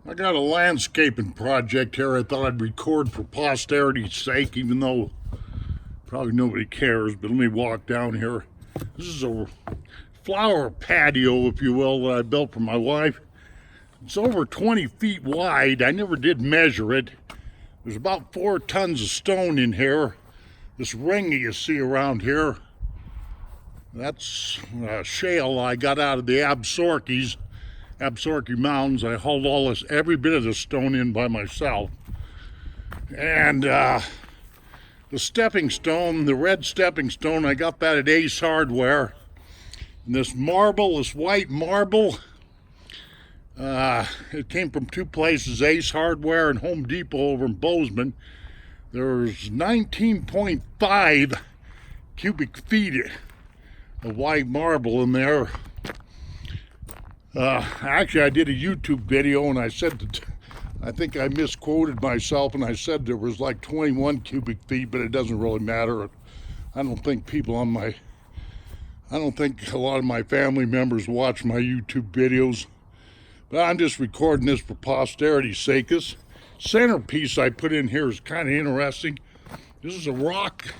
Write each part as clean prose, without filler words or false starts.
I got a landscaping project here I thought I'd record for posterity's sake, even though probably nobody cares, but let me walk down here. This is a flower patio, if you will, that I built for my wife. It's over 20 feet wide. I never did measure it. There's about 4 tons of stone in here. This ring you see around here, that's shale I got out of the Absaroka Mountains. I hauled every bit of the stone in by myself. And the stepping stone, the red stepping stone, I got that at Ace Hardware. And this marble, this white marble, it came from 2 places, Ace Hardware and Home Depot over in Bozeman. There's 19.5 cubic feet of white marble in there. Actually, I did a YouTube video and I said that I think I misquoted myself and I said there was like 21 cubic feet, but it doesn't really matter. I don't think a lot of my family members watch my YouTube videos, but I'm just recording this for posterity's sake. This centerpiece I put in here is kind of interesting. This is a rock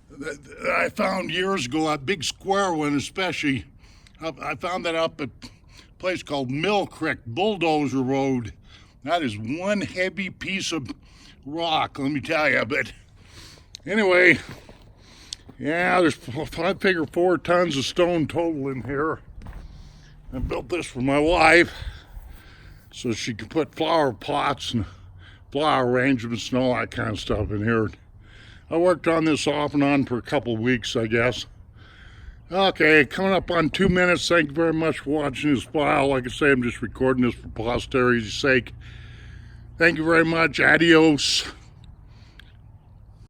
that I found years ago, that big square one especially. I found that up at place called Mill Creek, Bulldozer Road. That is one heavy piece of rock, let me tell you. But anyway, yeah, there's, I figure 4 tons of stone total in here. I built this for my wife so she could put flower pots and flower arrangements and all that kind of stuff in here. I worked on this off and on for a couple of weeks, I guess. Okay, coming up on 2 minutes. Thank you very much for watching this file. Like I say, I'm just recording this for posterity's sake. Thank you very much. Adios.